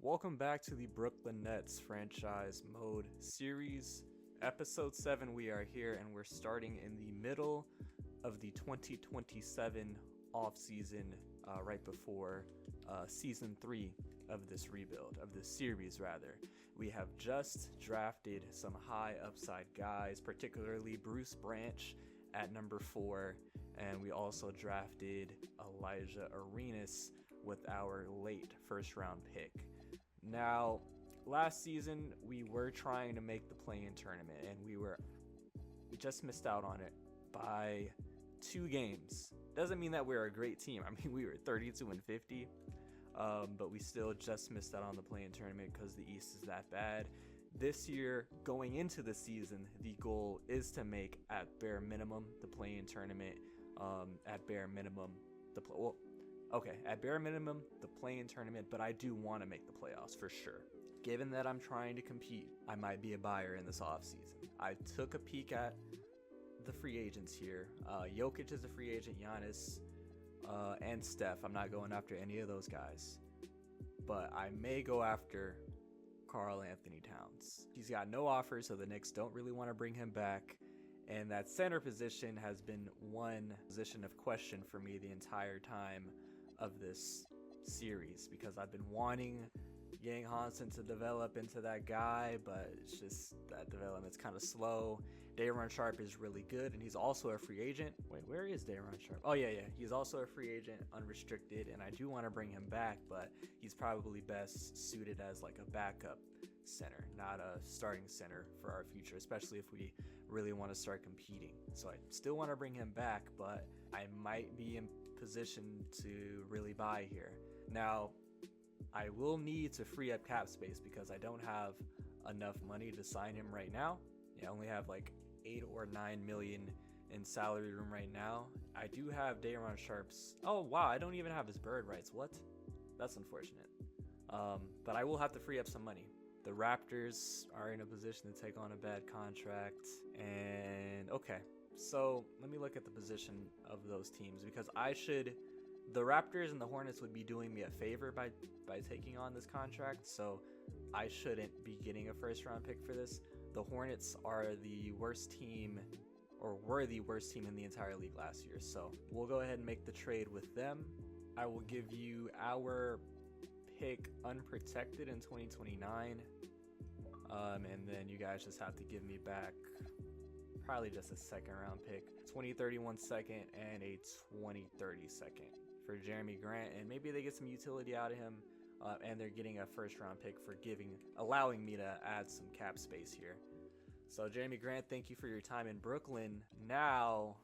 Welcome back to the Brooklyn Nets franchise mode series. Episode 7, we are here and we're starting in the middle of the 2027 offseason, right before season 3 of this rebuild, of this series rather. We have just drafted some high upside guys, particularly Bruce Branch at number 4, and we also drafted Elijah Arenas with our late first round pick. Now, last season we were trying to make the play-in tournament and we just missed out on it by 2 games. Doesn't mean that we're a great team. I mean, we were 32-50, but we still just missed out on the play-in tournament because the East is that bad. This year, going into the season, the goal is to make at bare minimum the play-in tournament. At bare minimum the play-in tournament, but I do want to make the playoffs for sure. Given that I'm trying to compete, I might be a buyer in this offseason. I took a peek at the free agents here. Jokic is a free agent, Giannis, and Steph. I'm not going after any of those guys, but I may go after Karl Anthony Towns. He's got no offers, so the Knicks don't really want to bring him back. And that center position has been one position of question for me the entire time of this series, because I've been wanting Yang Hansen to develop into that guy, but it's just that development's kind of slow. Day'Ron Sharpe is really good, and he's also a free agent. Wait, where is Day'Ron Sharpe? Oh yeah, he's also a free agent, unrestricted, and I do want to bring him back, but he's probably best suited as like a backup center, not a starting center for our future, especially if we really want to start competing. So I still want to bring him back, but I might be in position to really buy here. Now, I will need to free up cap space because I don't have enough money to sign him right now. I only have like 8 or 9 million in salary room right now. I do have Day'Ron Sharpe's. Oh wow, I don't even have his bird rights. What? That's unfortunate. But I will have to free up some money. The Raptors are in a position to take on a bad contract. And okay, so let me look at the position of those teams, because the Raptors and the Hornets would be doing me a favor by taking on this contract, so I shouldn't be getting a first round pick for this. The Hornets are the worst team, or were the worst team in the entire league last year, so we'll go ahead and make the trade with them. I will give you our pick unprotected in 2029, and then you guys just have to give me back probably just a second round pick, 2031 second and a 2030 second for Jeremy Grant, and maybe they get some utility out of him, and they're getting a first round pick for allowing me to add some cap space here. So Jeremy Grant, thank you for your time in Brooklyn. Now,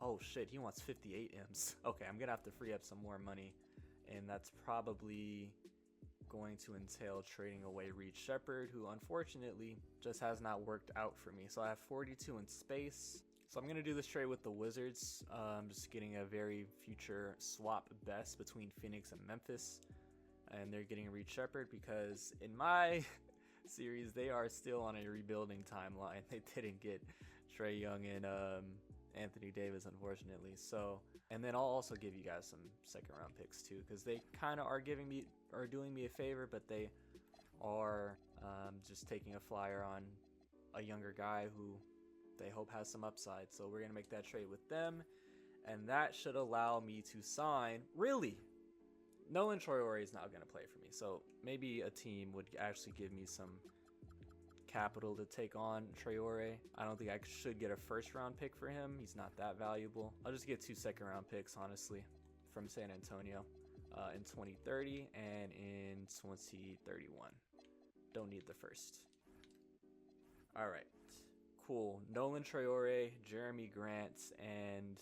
oh shit, he wants 58 M's. Okay, I'm gonna have to free up some more money, and that's probably going to entail trading away Reed Shepherd, who unfortunately just has not worked out for me. So I have 42 in space. So I'm going to do this trade with the Wizards. I'm just getting a very future swap best between Phoenix and Memphis. And they're getting Reed Shepherd because in my series, they are still on a rebuilding timeline. They didn't get Trae Young and Anthony Davis, unfortunately. So, and then I'll also give you guys some second round picks too, because they kind of are doing me a favor, but they are just taking a flyer on a younger guy who they hope has some upside. So we're gonna make that trade with them, and that should allow me to sign. Really, Nolan Traore is not gonna play for me, so maybe a team would actually give me some capital to take on Traore. I don't think I should get a first round pick for him. He's not that valuable. I'll just get 2 second round picks, honestly, from San Antonio in 2030 and in 2031. Don't need the first. All right, cool. Nolan Traore, Jeremy Grant, and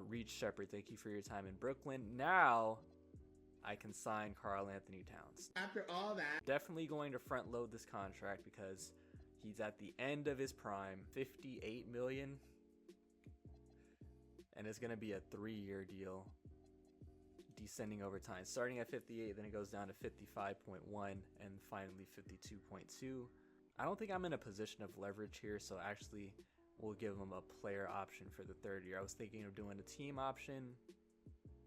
Reed Shepherd, thank you for your time in Brooklyn. Now I can sign Karl Anthony Towns. After all that, definitely going to front load this contract because he's at the end of his prime. 58 million, and it's going to be a 3-year deal, descending over time, starting at 58, then it goes down to 55.1, and finally 52.2. I don't think I'm in a position of leverage here, so actually we'll give him a player option for the 3rd year. I was thinking of doing a team option,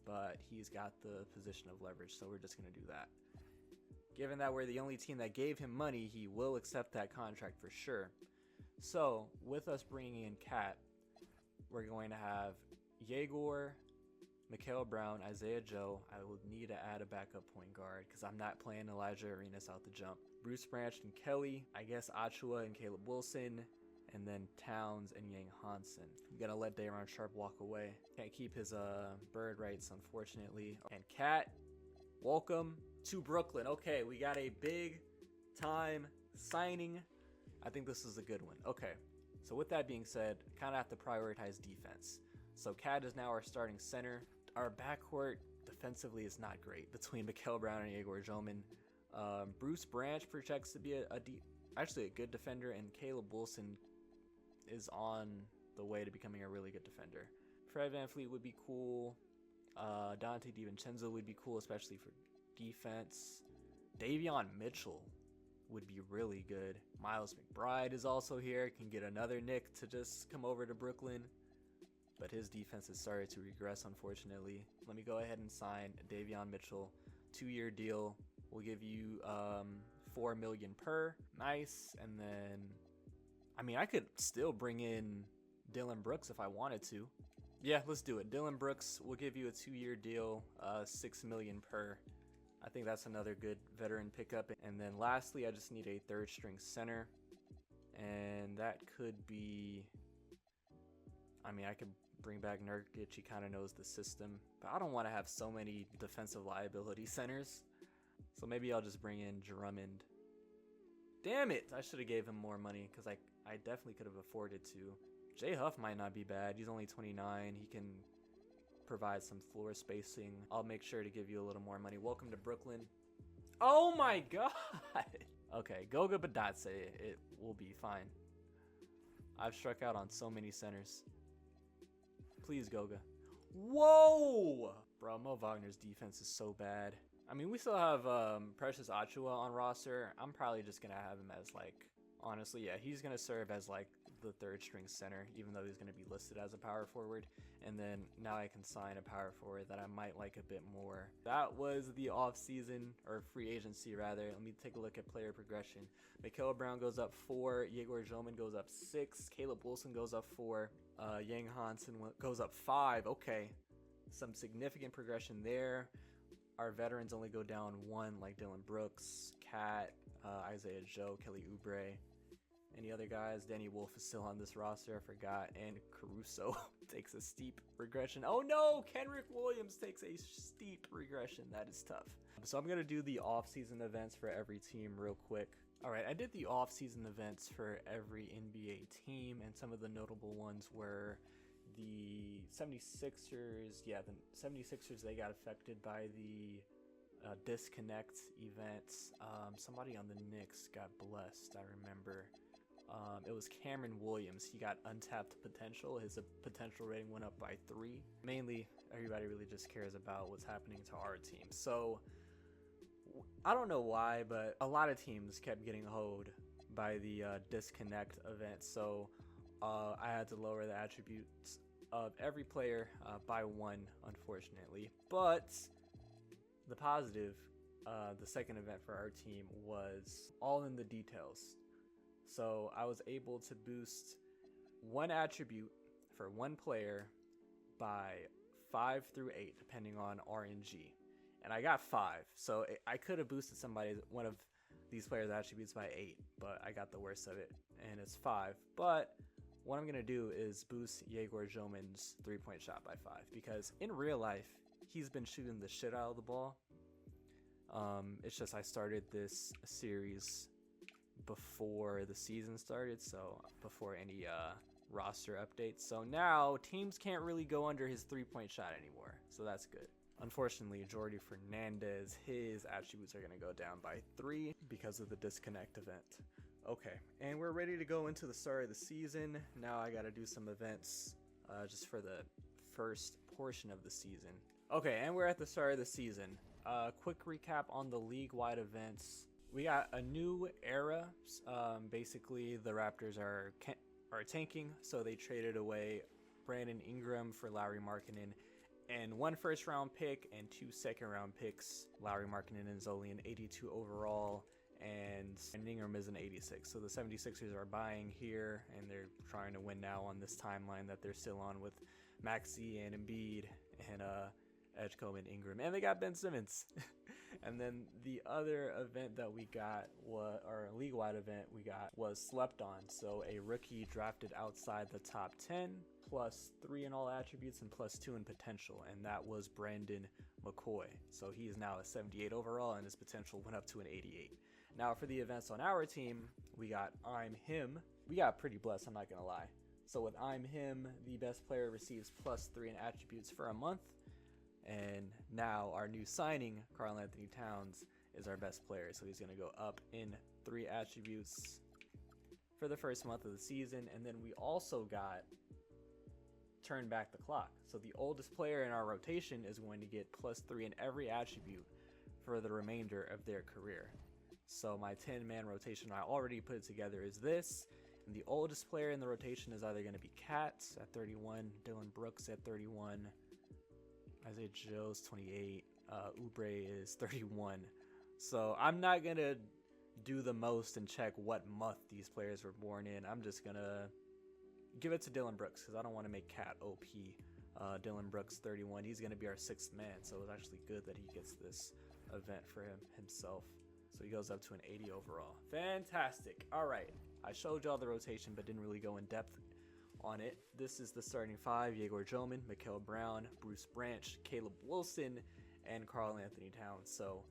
but he's got the position of leverage, so we're just going to do that. Given that we're the only team that gave him money, he will accept that contract for sure. So, with us bringing in Cat, we're going to have Egor, Mikel Brown, Isaiah Joe. I will need to add a backup point guard because I'm not playing Elijah Arenas out the jump. Bruce Branch and Kelly, I guess Achua and Caleb Wilson, and then Towns and Yang Hansen. I'm gonna let Dayron Sharp walk away. Can't keep his bird rights, unfortunately. And Cat, welcome to Brooklyn. Okay, we got a big time signing. I think this is a good one. Okay, so with that being said, kind of have to prioritize defense. So Cat is now our starting center. Our backcourt defensively is not great between Mikel Brown and Egor Demin. Bruce Branch projects to be actually a good defender, and Caleb Wilson is on the way to becoming a really good defender. Fred VanVleet would be cool. Dante DiVincenzo would be cool, especially for defense. Davion Mitchell would be really good. Miles McBride is also here. Can get another Nick to just come over to Brooklyn. But his defense has started to regress, unfortunately. Let me go ahead and sign Davion Mitchell. 2-year deal. We'll give you $4 million per. Nice. And then, I mean, I could still bring in Dillon Brooks if I wanted to. Yeah, let's do it. Dillon Brooks, we'll give you a 2-year deal, $6 million per. I think that's another good veteran pickup. And then lastly, I just need a third string center. And that could be, I mean, I could bring back Nurkic. He kind of knows the system. But I don't want to have so many defensive liability centers. So maybe I'll just bring in Drummond. Damn it! I should have gave him more money because I definitely could have afforded to. Jay Huff might not be bad. He's only 29. He can provide some floor spacing. I'll make sure to give you a little more money. Welcome to Brooklyn. Oh my god! Okay, Goga Badatse. It will be fine. I've struck out on so many centers. Please, Goga. Whoa! Bro, Mo Wagner's defense is so bad. I mean, we still have Precious Achua on roster. I'm probably just going to have him as, like, honestly, yeah, he's going to serve as, like, the third string center, even though he's going to be listed as a power forward. And then now I can sign a power forward that I might like a bit more. That was the offseason, or free agency, rather. Let me take a look at player progression. Mikel Brown goes up 4. Egor Demin goes up 6. Caleb Wilson goes up 4. Yang Hansen goes up 5. Okay, some significant progression there. Our veterans only go down 1, like Dillon Brooks, Cat, Isaiah Joe, Kelly Oubre. Any other guys? Danny Wolf is still on this roster, I forgot. And Caruso takes a steep regression. Oh no! Kenrick Williams takes a steep regression. That is tough. So I'm going to do the off-season events for every team real quick. Alright, I did the off-season events for every NBA team, and some of the notable ones were the 76ers. Yeah, the 76ers, they got affected by the disconnect events. Somebody on the Knicks got blessed, I remember. It was Cameron Williams. He got untapped potential. His potential rating went up by 3. Mainly, everybody really just cares about what's happening to our team. So, I don't know why, but a lot of teams kept getting hoed by the disconnect event. So, I had to lower the attributes of every player by 1, unfortunately. But the positive, the second event for our team was all in the details. So I was able to boost 1 attribute for 1 player by 5 through 8, depending on RNG. And I got 5. So I could have boosted one of these players' attributes by 8, but I got the worst of it, and it's 5. But what I'm going to do is boost Egor Demin's 3-point shot by 5, because in real life, he's been shooting the shit out of the ball. It's just I started this series before the season started, so before any roster updates. So now teams can't really go under his 3-point shot anymore, so that's good. Unfortunately, Jordi Fernandez, his attributes are going to go down by 3 because of the disconnect event. Okay, and we're ready to go into the start of the season. Now I got to do some events just for the first portion of the season. Okay, and we're at the start of the season. Quick recap on the league-wide events. We got a new era. Basically, the Raptors are tanking, so they traded away Brandon Ingram for Lauri Markkanen and 1 first-round pick and 2 second-round picks. Lowry, Markkanen, and Zoli an 82 overall, and Ingram is an 86. So the 76ers are buying here, and they're trying to win now on this timeline that they're still on with Maxey and Embiid and Edgecombe and Ingram, and they got Ben Simmons. And then the other event that we got, our league-wide event we got, was slept on. So a rookie drafted outside the top 10, +3 in all attributes and +2 in potential, and that was Brandon McCoy. So he is now a 78 overall, and his potential went up to an 88. Now for the events on our team, we got I'm Him. We got pretty blessed, I'm not gonna lie. So with I'm Him, the best player receives +3 in attributes for a month. And now our new signing, Karl Anthony Towns, is our best player. So he's going to go up in 3 attributes for the first month of the season. And then we also got turn back the clock. So the oldest player in our rotation is going to get +3 in every attribute for the remainder of their career. So my 10-man rotation I already put it together is this. And the oldest player in the rotation is either going to be Kat at 31, Dylan Brooks at 31, Isaiah Joe's 28, Oubre is 31. So I'm not going to do the most and check what month these players were born in. I'm just going to give it to Dylan Brooks because I don't want to make Cat OP. Dylan Brooks 31, he's going to be our 6th man, so it's actually good that he gets this event for himself. So he goes up to an 80 overall. Fantastic. All right, I showed y'all the rotation but didn't really go in depth on it. This is the starting 5: Egor Demin, Mikel Brown, Bruce Branch, Caleb Wilson, and Karl Anthony Towns. So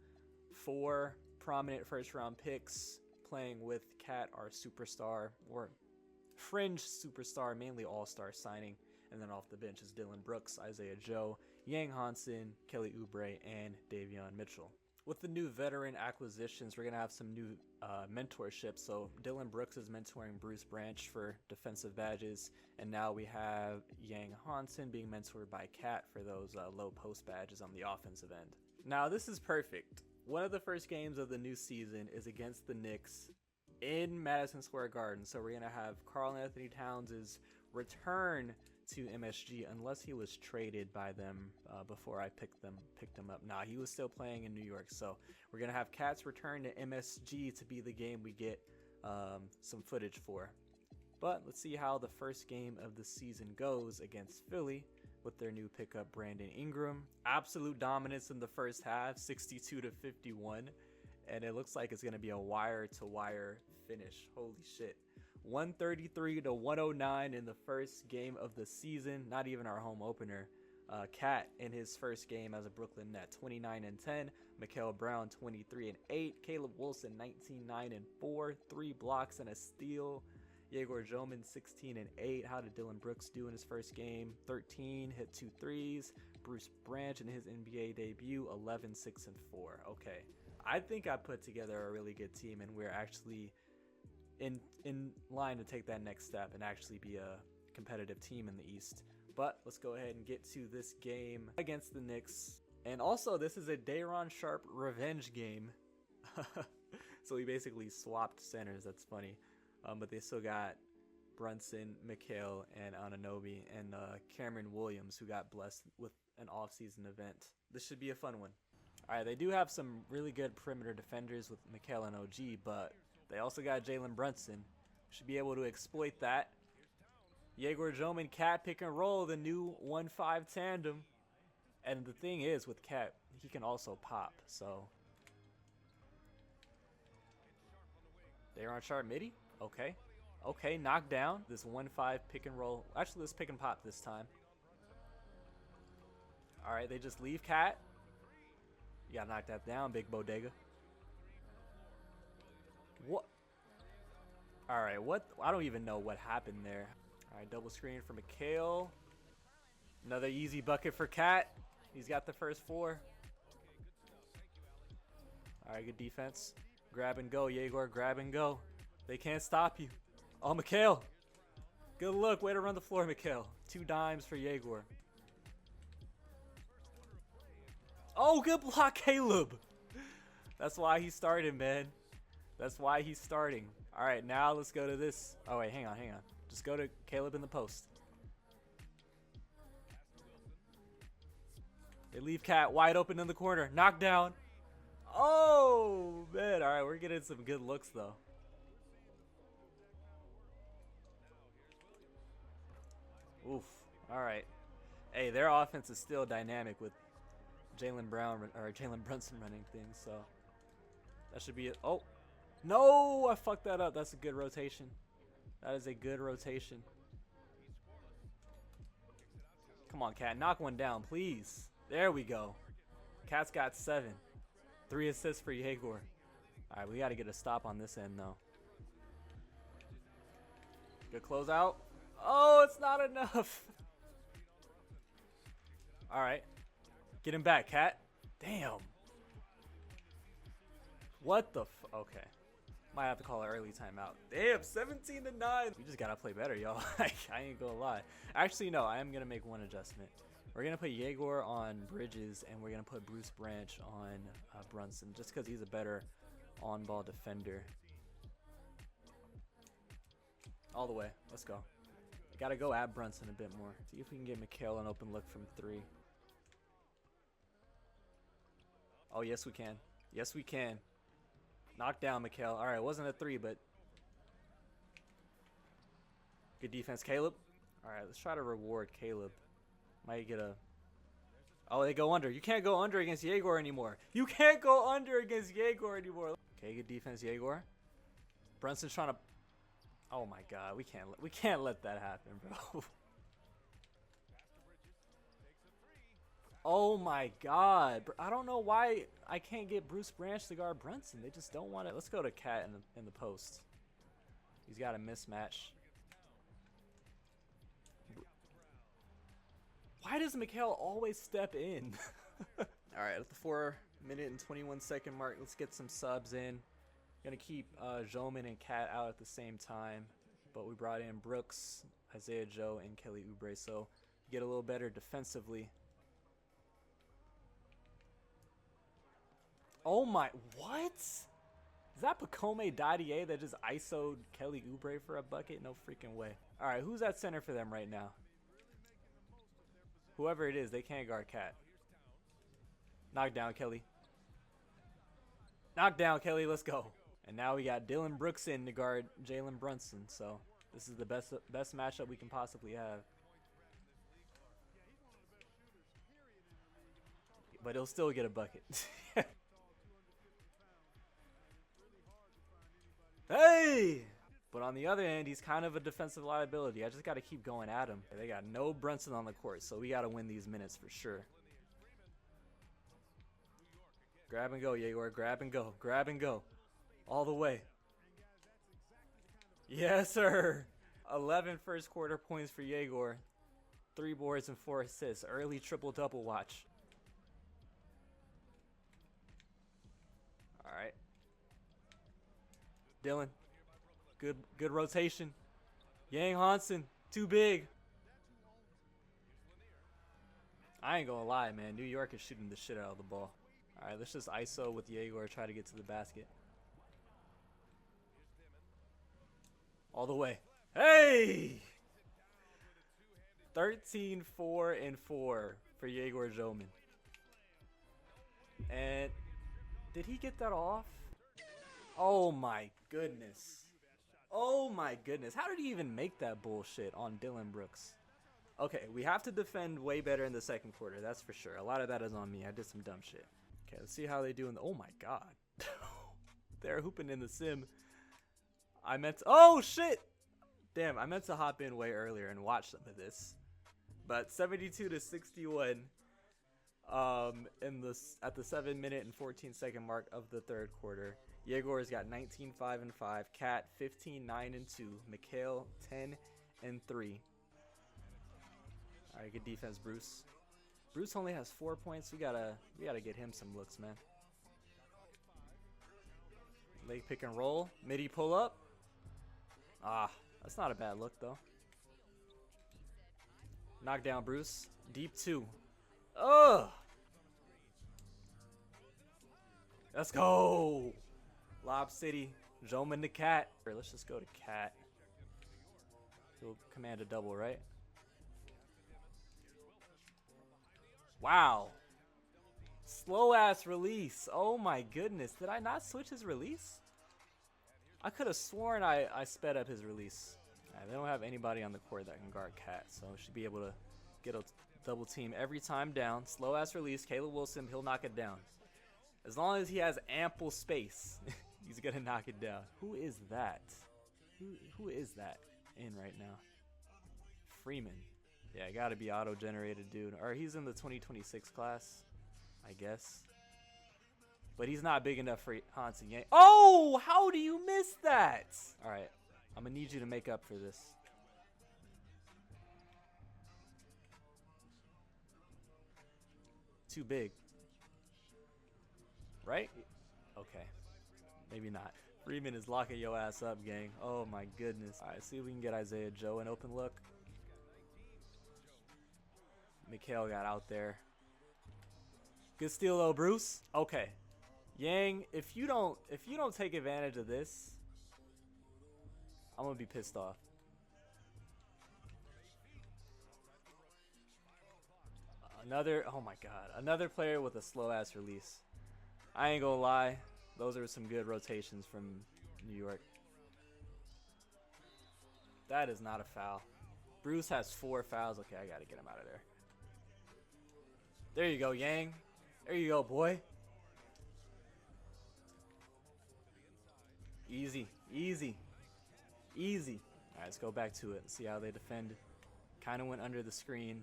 4 prominent first-round picks playing with Kat, our superstar, or fringe superstar, mainly all-star signing. And then off the bench is Dylan Brooks, Isaiah Joe, Yang Hansen, Kelly Oubre, and Davion Mitchell. With the new veteran acquisitions, we're going to have some new mentorship. So Dylan Brooks is mentoring Bruce Branch for defensive badges. And now we have Yang Hansen being mentored by Kat for those low post badges on the offensive end. Now this is perfect. One of the first games of the new season is against the Knicks in Madison Square Garden. So we're going to have Karl Anthony Towns' return to MSG, unless he was traded by them before I picked him up. Nah, he was still playing in New York. So we're gonna have Cat's return to MSG to be the game we get some footage for. But let's see how the first game of the season goes against Philly with their new pickup Brandon Ingram. Absolute dominance in the first half, 62-51, and it looks like it's gonna be a wire-to-wire finish. Holy shit. 133-109 in the first game of the season, not even our home opener. Kat in his first game as a Brooklyn Net, 29-10. Mikel Brown, 23-8. Caleb Wilson, 19-9-4. 3 blocks and a steal. Egor Demin, 16-8. How did Dylan Brooks do in his first game? 13, hit 2 threes. Bruce Branch in his NBA debut, 11-6-4. Okay, I think I put together a really good team, and we're actually in line to take that next step and actually be a competitive team in the East. But let's go ahead and get to this game against the Knicks. And also, this is a Day'Ron Sharpe revenge game. So we basically swapped centers. That's funny. But they still got Brunson, Mikel, and Anunoby, and Cameron Williams, who got blessed with an off-season event. This should be a fun one. All right, they do have some really good perimeter defenders with Mikel and OG, but they also got Jalen Brunson. Should be able to exploit that. Egor Demin, Kat pick and roll, the new 1-5 tandem. And the thing is, with Kat, he can also pop, so. Day'Ron Sharpe midi? Okay. Okay, knocked down. This 1-5 pick and roll. Actually, let's pick and pop this time. All right, they just leave Kat. You gotta knock that down, big bodega. What? All right, what? I don't even know what happened there. All right, double screen for Mikel. Another easy bucket for Kat. He's got the first 4. All right, good defense. Grab and go, Egor. Grab and go. They can't stop you. Oh, Mikel. Good look. Way to run the floor, Mikel. 2 dimes for Egor. Oh, good block, Caleb. That's why he started, man. That's why he's starting. All right, now let's go to this. Oh, wait, hang on. Just go to Caleb in the post. They leave Cat wide open in the corner. Knockdown. Oh, man. All right, we're getting some good looks, though. Oof. All right. Hey, their offense is still dynamic with Jalen Brunson running things, so that should be it. Oh, no, I fucked that up. That's a good rotation. That is a good rotation. Come on, Cat. Knock one down, please. There we go. Cat's got 7. 3 assists for Egor. All right, we got to get a stop on this end, though. Good closeout. Oh, it's not enough. All right. Get him back, Cat. Damn. What the okay. Might have to call an early timeout. Damn, 17-9. We just gotta play better, y'all. I ain't gonna lie. Actually, no, I am gonna make one adjustment. We're gonna put Egor on Bridges, and we're gonna put Bruce Branch on Brunson, just because he's a better on-ball defender. All the way. Let's go. Gotta go at Brunson a bit more. See if we can get Mikel an open look from 3. Oh, yes, we can. Yes, we can. Knock down Mikel. All right, it wasn't a 3, but good defense, Caleb. All right, let's try to reward Caleb. Might get a... Oh, they go under. You can't go under against Egor anymore. You can't go under against Egor anymore. Okay, good defense, Egor. Brunson's trying to... Oh my God, we can't let that happen, bro. Oh my God, I don't know why I can't get Bruce Branch to guard Brunson. They just don't want it. Let's go to Cat in the post. He's got a mismatch. Why does Mikel always step in? All right, at the 4-minute and 21-second mark, let's get some subs in. Gonna keep Joman and Cat out at the same time, but we brought in Brooks, Isaiah Joe, and Kelly Oubre, so get a little better defensively. Oh my, what? Is that Pacome Dadier that just ISO'd Kelly Oubre for a bucket? No freaking way. All right, who's at center for them right now? Whoever it is, they can't guard Cat. Knock down, Kelly. Knock down, Kelly, let's go. And now we got Dylan Brooks in to guard Jalen Brunson, so this is the best matchup we can possibly have. But he'll still get a bucket. Hey! But on the other end, he's kind of a defensive liability. I just got to keep going at him. They got no Brunson on the court, so we got to win these minutes for sure. Grab and go, Egor. Grab and go. Grab and go. All the way. Yes, sir. 11 first quarter points for Egor. 3 boards and 4 assists. Early triple-double watch. All right. Dylan. Good rotation. Yang Hansen. Too big. I ain't gonna lie, man. New York is shooting the shit out of the ball. All right, let's just ISO with Egor, try to get to the basket. All the way. Hey! 13, 4, and 4 for Egor Demin. And did he get that off? Oh my goodness. Oh my goodness. How did he even make that bullshit on Dylan Brooks? Okay, we have to defend way better in the second quarter, that's for sure. A lot of that is on me. I did some dumb shit. Okay, let's see how they do in the... Oh my God. They're hooping in the sim. Oh shit! Damn, I meant to hop in way earlier and watch some of this. But 72-61 at the 7-minute and 14-second mark of the third quarter. Egor's got 19, 5, and 5. Cat 15, 9, and 2. Mikel 10 and 3. All right, good defense, Bruce. Bruce only has 4 points. We gotta get him some looks, man. Leg pick and roll. Midi pull up. Ah, that's not a bad look though. Knock down, Bruce. Deep 2. Ugh. Let's go. Lob City. Joman to Cat. Let's just go to Cat. He'll command a double, right? Wow. Slow ass release. Oh my goodness. Did I not switch his release? I could have sworn I sped up his release. Right, they don't have anybody on the court that can guard Cat, so should be able to get a double team every time down. Slow ass release. Caleb Wilson, he'll knock it down. As long as he has ample space, he's gonna knock it down. Who is that? Who is that in right now? Freeman. Yeah, gotta be auto-generated, dude. Or he's in the 2026 class, I guess. But he's not big enough for Hansen Yang. Oh, how do you miss that? All right, I'm gonna need you to make up for this. Too big. Right? Okay. Maybe not. Freeman is locking your ass up, gang. Oh my goodness. All right, see if we can get Isaiah Joe an open look. Mikel got out there. Good steal though, Bruce. Okay. Yang, if you don't take advantage of this, I'm gonna be pissed off. Another, oh my god, another player with a slow ass release. I ain't gonna lie, those are some good rotations from New York. That is not a foul. Bruce has 4 fouls. Okay, I gotta get him out of there. There you go, Yang. There you go, boy. Easy, easy, easy. All right, let's go back to it and see how they defend. Kind of went under the screen.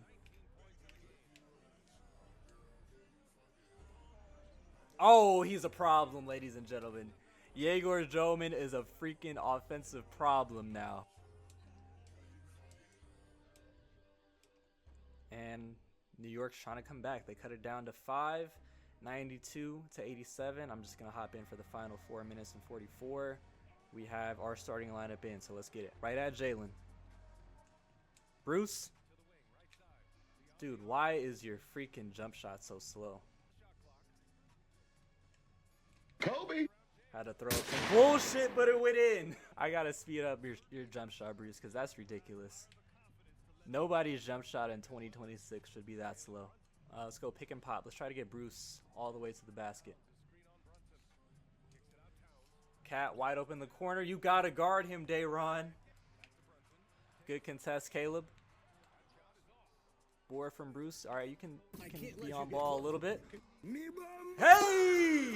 Oh, he's a problem, ladies and gentlemen. Egor Demin is a freaking offensive problem now. And New York's trying to come back. They cut it down to 5, 92 to 87. I'm just going to hop in for the final 4 minutes and 44. We have our starting lineup in, so let's get it. Right at Jalen. Bruce. Dude, why is your freaking jump shot so slow? Kobe Had to throw some bullshit, but it went in. I got to speed up your jump shot, Bruce, because that's ridiculous. Nobody's jump shot in 2026 should be that slow. Let's go pick and pop. Let's try to get Bruce all the way to the basket. Cat wide open in the corner. You got to guard him, Dayron. Good contest, Caleb. Board from Bruce. All right, you can be on ball a little bit. Hey!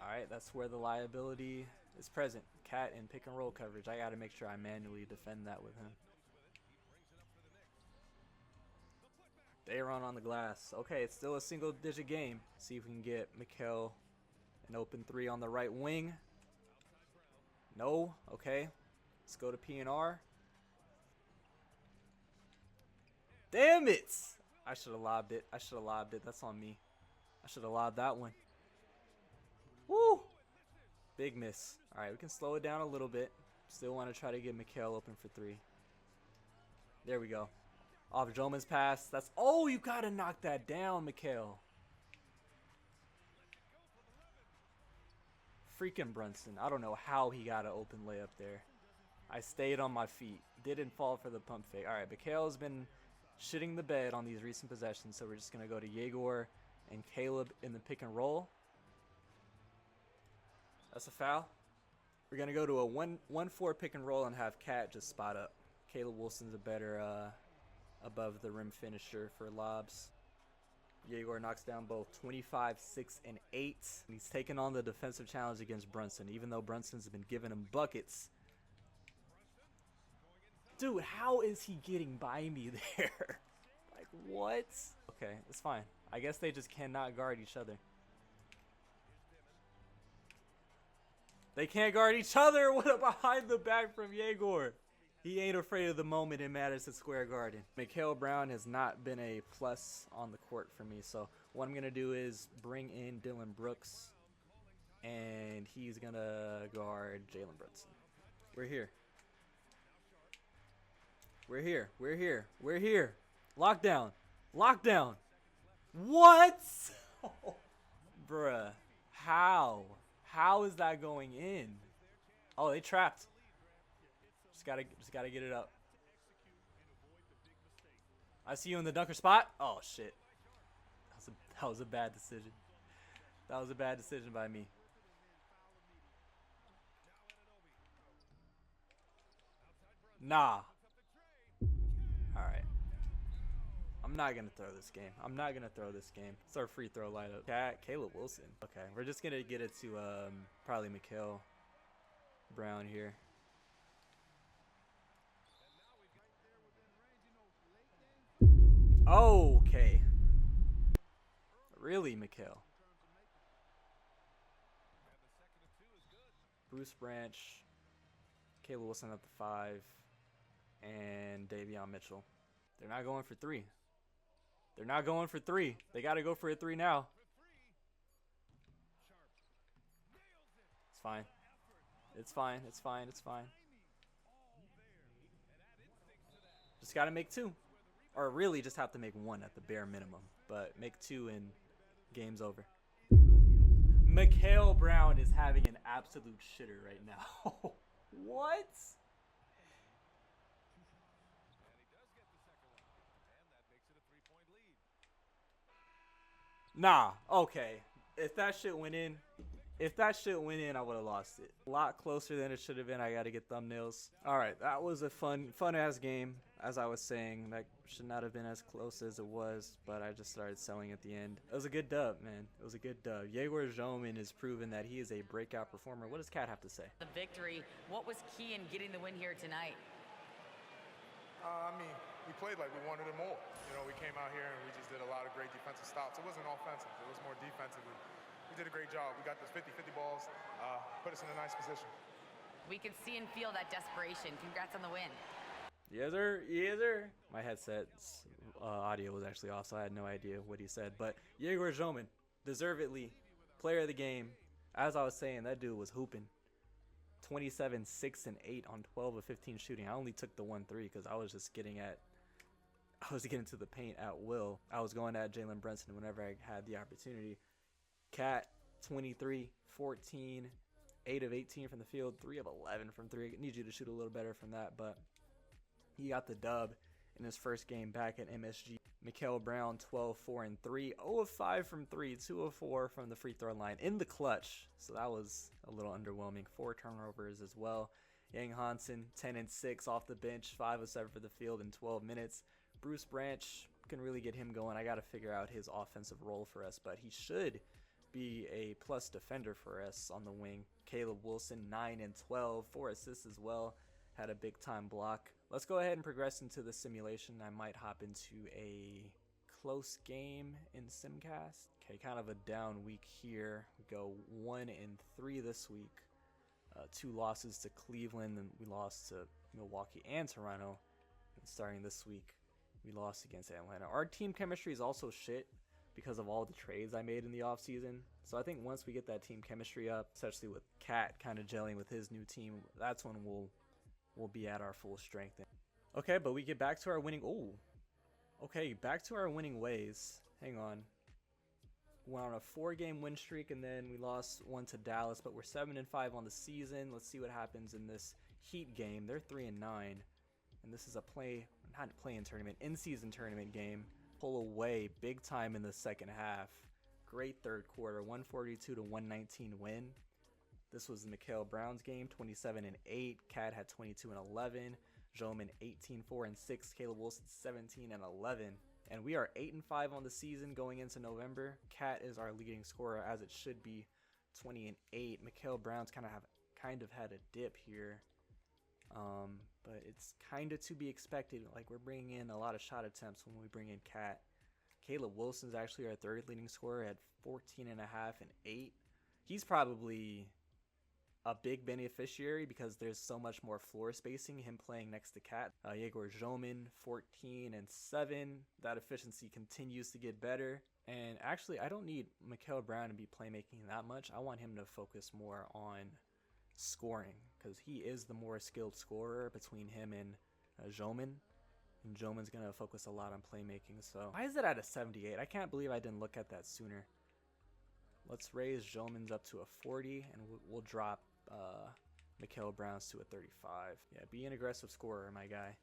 All right, that's where the liability is present. Cat in pick and roll coverage. I got to make sure I manually defend that with him. They run on the glass. Okay, it's still a single-digit game. See if we can get Mikel an open 3 on the right wing. No. Okay. Let's go to P&R. Damn it! I should have lobbed it. I should have lobbed it. That's on me. I should have lobbed that one. Woo! Big miss. All right, we can slow it down a little bit. Still want to try to get Mikel open for 3. There we go. Off Joman's pass. That's, oh, you got to knock that down, Mikel. Freaking Brunson. I don't know how he got an open layup there. I stayed on my feet. Didn't fall for the pump fake. All right, Mikel's been shitting the bed on these recent possessions, so we're just going to go to Egor and Caleb in the pick and roll. That's a foul. We're going to go to a 1-4 pick and roll and have Cat just spot up. Caleb Wilson's a better above the rim finisher for lobs. Egor knocks down both 25, 6, and 8. He's taking on the defensive challenge against Brunson, even though Brunson's been giving him buckets. Dude, how is he getting by me there? Like, what? Okay, it's fine. I guess they just cannot guard each other. They can't guard each other. What a behind the back from Egor. He ain't afraid of the moment in Madison Square Garden. Mikel Brown has not been a plus on the court for me. So what I'm going to do is bring in Dylan Brooks. And he's going to guard Jalen Brunson. We're here. We're here. We're here. We're here. Lockdown. Lockdown. What? Bruh. How? How is that going in? Oh, they trapped. Just gotta get it up. I see you in the dunker spot. Oh, shit. That was a bad decision. That was a bad decision by me. Nah. Alright. I'm not going to throw this game. I'm not going to throw this game. It's our free throw lineup. Caleb Wilson. Okay, we're just going to get it to probably Mikel Brown here. Okay. Really, Mikel? Bruce Branch, Caleb Wilson at the 5, and Davion Mitchell. They're not going for 3. They're not going for 3. They got to go for a 3 now. It's fine. It's fine. It's fine. It's fine. Just got to make 2. Or really just have to make 1 at the bare minimum. But make 2 and game's over. Mikel Brown is having an absolute shitter right now. What? Nah, okay. If that shit went in, I would have lost it. A lot closer than it should have been. I got to get thumbnails. All right, that was a fun ass game. As I was saying, that should not have been as close as it was, but I just started selling at the end. It was a good dub, man. It was a good dub. Egor Demin has proven that he is a breakout performer. What does Kat have to say? The victory. What was key in getting the win here tonight? I mean, we played like we wanted it more. You know, we came out here and we just did a lot of great defensive stops. It wasn't offensive. It was more defensive. We did a great job. We got those 50-50 balls, put us in a nice position. We could see and feel that desperation. Congrats on the win. Yes, sir. Yes, sir. My headset's audio was actually off, so I had no idea what he said. But Egor Demin, deservedly player of the game. As I was saying, that dude was hooping. 27, 6, and 8 on 12 of 15 shooting. I only took the 1-3 because I was getting to the paint at will. I was going at Jalen Brunson whenever I had the opportunity. Cat, 23, 14, 8 of 18 from the field, 3 of 11 from 3. I need you to shoot a little better from that, but he got the dub in his first game back at MSG. Mikel Brown, 12, 4, and 3. 0 of 5 from 3, 2 of 4 from the free throw line in the clutch. So that was a little underwhelming. 4 turnovers as well. Yang Hansen, 10 and 6 off the bench, 5 of 7 for the field in 12 minutes. Bruce Branch, can really get him going. I got to figure out his offensive role for us, but he should be a plus defender for us on the wing. Caleb Wilson, 9 and 12, 4 assists as well. Had a big time block. Let's go ahead and progress into the simulation. I might hop into a close game in Simcast. Okay, kind of a down week here. We go 1 and 3 this week. 2 losses to Cleveland, and we lost to Milwaukee and Toronto. And starting this week, we lost against Atlanta. Our team chemistry is also shit because of all the trades I made in the offseason. So I think once we get that team chemistry up, especially with Kat kind of gelling with his new team, that's when we'll be at our full strength. Okay, but we get back to our winning. Oh, okay, back to our winning ways. Hang on. We're on a 4-game win streak, and then we lost 1 to Dallas, but we're 7 and 5 on the season. Let's see what happens in this Heat game. They're 3 and 9, and this is a not play-in tournament, in-season tournament game. Pull away big time in the second half. Great third quarter, 142 to 119 win. This was Mikel Brown's game, 27 and 8. Kat had 22 and 11. Demin 18, 4 and 6. Caleb Wilson 17 and 11. And we are 8 and 5 on the season going into November. Kat is our leading scorer, as it should be, 20 and 8. Mikel Brown's kind of had a dip here, but it's kind of to be expected. Like, we're bringing in a lot of shot attempts when we bring in Kat. Caleb Wilson's actually our third leading scorer at 14 and a half and 8. He's probably a big beneficiary because there's so much more floor spacing, him playing next to Kat. Egor Demin, 14 and 7. That efficiency continues to get better. And actually, I don't need Mikel Brown to be playmaking that much. I want him to focus more on scoring because he is the more skilled scorer between him and Demin. And Demin's going to focus a lot on playmaking. So why is it at a 78? I can't believe I didn't look at that sooner. Let's raise Demin's up to a 40, and we'll drop Mikel Brown's to a 35. Yeah, be an aggressive scorer, my guy.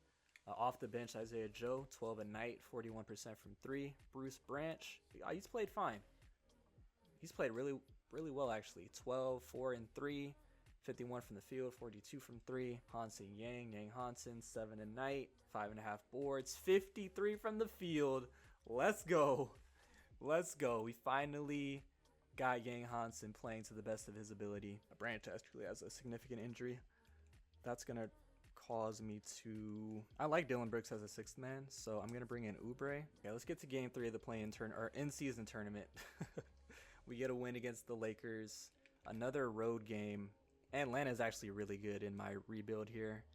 Off the bench, Isaiah Joe, 12 a night, 41% from 3. Bruce Branch, he's played fine. He's played really well, actually. 12, 4 and 3, 51 from the field, 42 from 3. Hansen Yang Hansen, 7 a night, 5.5 boards, 53 from the field. Let's go. Let's go. We finally got Yang Hansen playing to the best of his ability. Branch actually has a significant injury. That's going to cause me to... I like Dylan Brooks as a sixth man, so I'm going to bring in Oubre. Okay, let's get to game 3 of the in-season tournament. We get a win against the Lakers. Another road game. Atlanta's actually really good in my rebuild here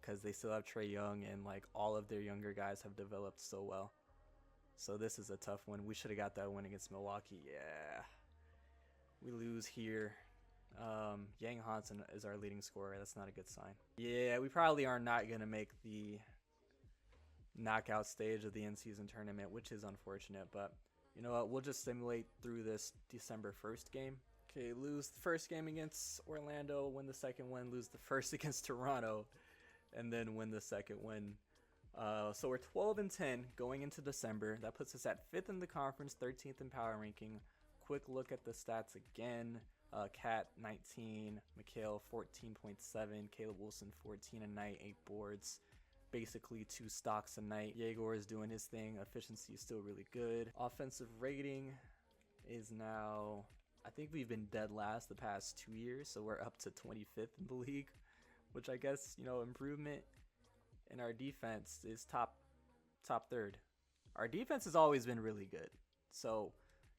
because they still have Trae Young and like all of their younger guys have developed so well. So this is a tough one. We should have got that win against Milwaukee. Yeah. We lose here. Yang Hansen is our leading scorer. That's not a good sign. Yeah, we probably are not going to make the knockout stage of the in-season tournament, which is unfortunate. But you know what? We'll just simulate through this December 1st game. Okay, lose the first game against Orlando, win the second one, lose the first against Toronto, and then win the second one. So we're 12 and 10 going into December. That puts us at 5th in the conference, 13th in power ranking. Quick look at the stats again. Cat 19, Mikel 14.7, Caleb Wilson 14 a night, 8 boards, basically 2 stocks a night. Egor is doing his thing. Efficiency is still really good. Offensive rating is now, I think we've been dead last the past 2 years, so we're up to 25th in the league, which I guess, you know, improvement in our defense is top third. Our defense has always been really good, so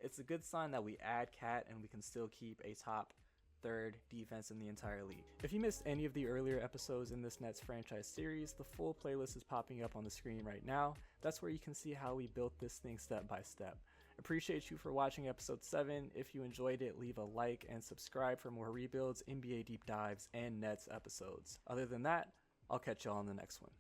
it's a good sign that we add Cat and we can still keep a top third defense in the entire league. If you missed any of the earlier episodes in this Nets franchise series, the full playlist is popping up on the screen right now. That's where you can see how we built this thing step by step. Appreciate you for watching episode 7. If you enjoyed it, leave a like and subscribe for more rebuilds, NBA deep dives, and Nets episodes. Other than that, I'll catch y'all on the next one.